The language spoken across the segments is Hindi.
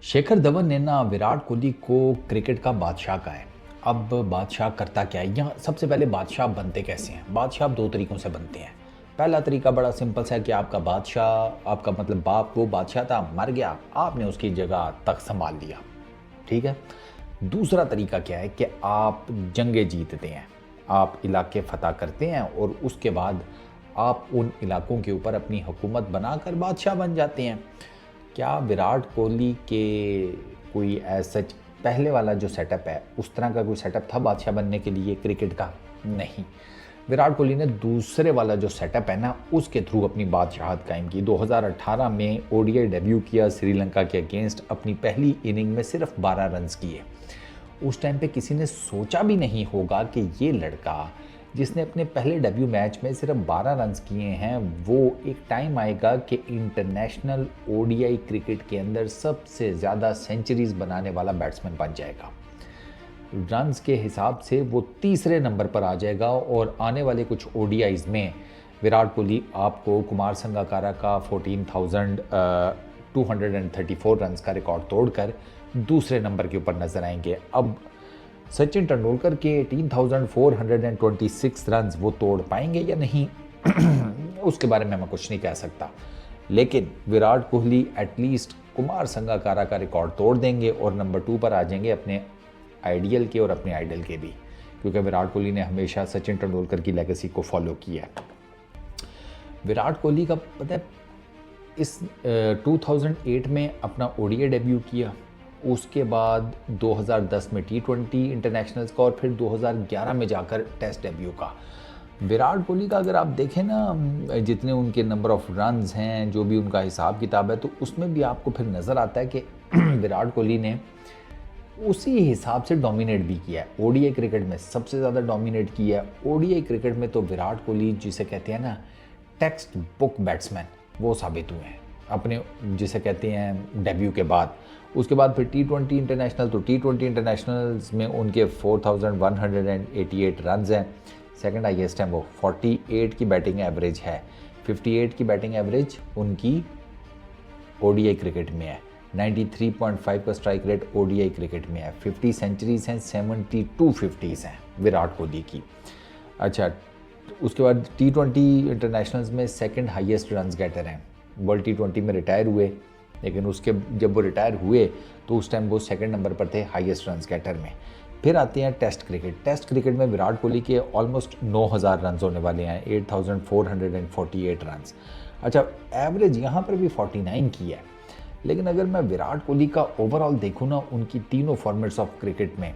शेखर धवन ने ना विराट कोहली को क्रिकेट का बादशाह कहा है। अब बादशाह करता क्या है? यहाँ सबसे पहले बादशाह बनते कैसे हैं? बादशाह दो तरीक़ों से बनते हैं। पहला तरीका बड़ा सिंपल सा है कि आपका बादशाह, आपका मतलब बाप वो बादशाह था, मर गया, आपने उसकी जगह तख्त संभाल लिया। ठीक है। दूसरा तरीका क्या है कि आप जंगें जीतते हैं, आप इलाके फतह करते हैं और उसके बाद आप उन इलाकों के ऊपर अपनी हुकूमत बनाकर बादशाह बन जाते हैं। क्या विराट कोहली के कोई सच पहले वाला जो सेटअप है उस तरह का कोई सेटअप था बादशाह बनने के लिए क्रिकेट का? नहीं। विराट कोहली ने दूसरे वाला जो सेटअप है ना उसके थ्रू अपनी बादशाहत कायम की। 2018 में ओडीआई डेब्यू किया श्रीलंका के अगेंस्ट, अपनी पहली इनिंग में सिर्फ 12 रन्स किए। उस टाइम पे किसी ने सोचा भी नहीं होगा कि ये लड़का जिसने अपने पहले डेब्यू मैच में सिर्फ 12 रन्स किए हैं वो एक टाइम आएगा कि इंटरनेशनल ओडीआई क्रिकेट के अंदर सबसे ज़्यादा सेंचुरीज बनाने वाला बैट्समैन बन जाएगा। रन्स के हिसाब से वो तीसरे नंबर पर आ जाएगा और आने वाले कुछ ओडीआईज में विराट कोहली आपको कुमार संगकारा का 14,234 रन्स का रिकॉर्ड तोड़कर दूसरे नंबर के ऊपर नजर आएंगे। अब सचिन तेंदुलकर के 18,426 रन्स वो तोड़ पाएंगे या नहीं उसके बारे में मैं कुछ नहीं कह सकता, लेकिन विराट कोहली एटलीस्ट कुमार संगकारा का रिकॉर्ड तोड़ देंगे और नंबर 2 पर आ जाएंगे अपने आइडियल के और अपने आइडल के भी, क्योंकि विराट कोहली ने हमेशा सचिन तेंदुलकर की लेगेसी को फॉलो किया है। विराट कोहली का पता है इस 2008 में अपना ओडीआई डेब्यू किया, उसके बाद 2010 में T20 इंटरनेशनल्स का और फिर 2011 में जाकर टेस्ट डेब्यू का। विराट कोहली का अगर आप देखें ना जितने उनके नंबर ऑफ रन्स हैं, जो भी उनका हिसाब किताब है, तो उसमें भी आपको फिर नज़र आता है कि विराट कोहली ने उसी हिसाब से डोमिनेट भी किया है। ओडीआई क्रिकेट में सबसे ज़्यादा डोमिनेट किया है। ओडीआई क्रिकेट में तो विराट कोहली जिसे कहते हैं ना टेक्स्ट बुक बैट्समैन वो साबित हुए हैं अपने जिसे कहते हैं डेब्यू के बाद। उसके बाद फिर T20 इंटरनेशनल, तो T20 इंटरनेशनल्स में उनके 4,188 रन्स हैं, सेकंड हाईएस्ट हैं वो। 48 की बैटिंग एवरेज है, 58 की बैटिंग एवरेज उनकी ओडीआई क्रिकेट में है, 93.5 का स्ट्राइक रेट ओडीआई क्रिकेट में है, 50 सेंचुरीज हैं, 72 50s हैं विराट कोहली की। अच्छा, उसके बाद T20 इंटरनेशनल्स में सेकंड हाईएस्ट रन्स गेटर हैं। वर्ल्ड T20 में रिटायर हुए, लेकिन उसके जब वो रिटायर हुए तो उस टाइम वो सेकंड नंबर पर थे हाईएस्ट रन्स गेटर में। फिर आते हैं टेस्ट क्रिकेट। टेस्ट क्रिकेट में विराट कोहली के ऑलमोस्ट 9,000 रन्स होने वाले हैं, 8,448 रन्स। अच्छा, एवरेज यहाँ पर भी 49 की है, लेकिन अगर मैं विराट कोहली का ओवरऑल देखूँ ना उनकी तीनों फॉर्मेट्स ऑफ क्रिकेट में,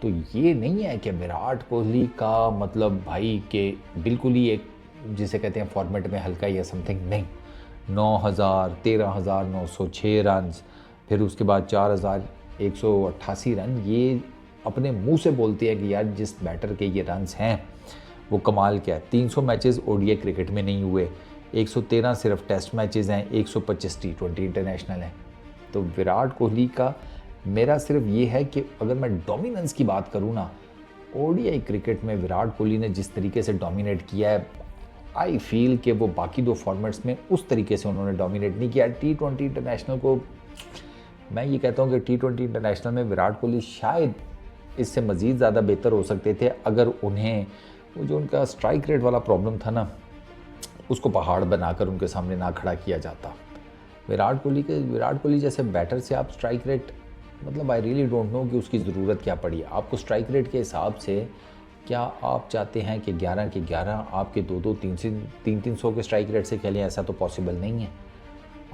तो ये नहीं है कि विराट कोहली का मतलब भाई के बिल्कुल ही एक जिसे कहते हैं फॉर्मेट में हल्का या समथिंग, नहीं। 9,000, 13,906 रन्स, फिर उसके बाद 4,188 रन, ये अपने मुंह से बोलते हैं कि यार जिस बैटर के ये रन्स हैं वो कमाल क्या है। 300 मैचेस ओडीआई क्रिकेट में नहीं हुए, 113 सिर्फ टेस्ट मैचेस हैं, 125 T20 इंटरनेशनल हैं। तो विराट कोहली का मेरा सिर्फ ये है कि अगर मैं डोमिनेंस की बात करूँ ना, ओडीआई क्रिकेट में विराट कोहली ने जिस तरीके से डोमिनेट किया है, आई फील कि वो बाकी दो फॉर्मेट्स में उस तरीके से उन्होंने डोमिनेट नहीं किया। T20 इंटरनेशनल को मैं ये कहता हूँ कि T20 इंटरनेशनल में विराट कोहली शायद इससे मज़ीद ज़्यादा बेहतर हो सकते थे अगर उन्हें वो जो उनका स्ट्राइक रेट वाला प्रॉब्लम था ना उसको पहाड़ बनाकर उनके सामने ना खड़ा किया जाता। विराट कोहली जैसे बैटर से आप स्ट्राइक रेट मतलब आई रियली डोंट नो कि उसकी ज़रूरत क्या पड़ी। आपको स्ट्राइक रेट के हिसाब से क्या आप चाहते हैं कि 11 के 11 आपके 2-2 300 के स्ट्राइक रेट से खेलें? ऐसा तो पॉसिबल नहीं है।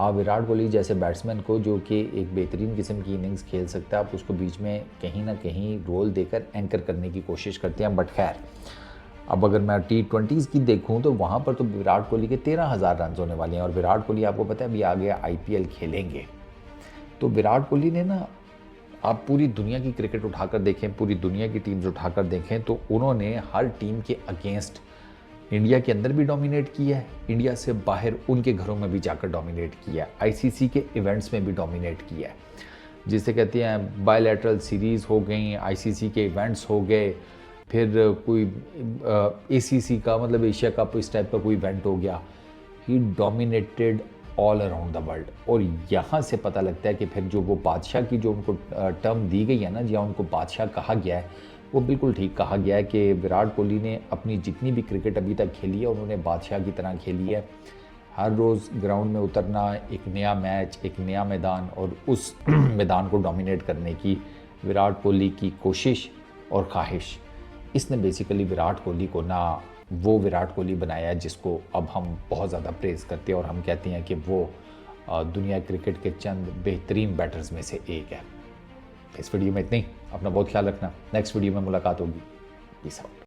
आप विराट कोहली जैसे बैट्समैन को जो कि एक बेहतरीन किस्म की इनिंग्स खेल सकता है, आप उसको बीच में कहीं ना कहीं रोल देकर एंकर करने की कोशिश करते हैं। बट खैर, अब अगर मैं T20s की देखूं तो वहाँ पर तो विराट कोहली के 13,000 रन होने वाले हैं और विराट कोहली आपको पता है अभी आगे IPL खेलेंगे। तो विराट कोहली ने ना, आप पूरी दुनिया की क्रिकेट उठाकर देखें, पूरी दुनिया की टीम्स उठाकर देखें, तो उन्होंने हर टीम के अगेंस्ट इंडिया के अंदर भी डोमिनेट किया है, इंडिया से बाहर उनके घरों में भी जाकर डोमिनेट किया है, ICC के इवेंट्स में भी डोमिनेट किया है, जिसे कहते हैं बायलैटरल सीरीज़ हो गई, ICC के इवेंट्स हो गए, फिर कोई ACC का मतलब एशिया कप इस टाइप का कोई इवेंट हो गया। He dominated all around the world. और यहाँ से पता लगता है कि फिर जो वो बादशाह की जो उनको टर्म दी गई है ना, जहाँ उनको बादशाह कहा गया है, वो बिल्कुल ठीक कहा गया है कि विराट कोहली ने अपनी जितनी भी क्रिकेट अभी तक खेली है उन्होंने बादशाह की तरह खेली है। हर रोज़ ग्राउंड में उतरना, एक नया मैच, एक नया मैदान और उस मैदान को डोमिनेट करने की विराट कोहली की कोशिश और ख्वाहिश, इसने बेसिकली विराट कोहली को ना वो विराट कोहली बनाया है जिसको अब हम बहुत ज़्यादा प्रेज़ करते हैं और हम कहते हैं कि वो दुनिया क्रिकेट के चंद बेहतरीन बैटर्स में से एक है। इस वीडियो में इतना ही। अपना बहुत ख्याल रखना। नेक्स्ट वीडियो में मुलाकात होगी। Peace out.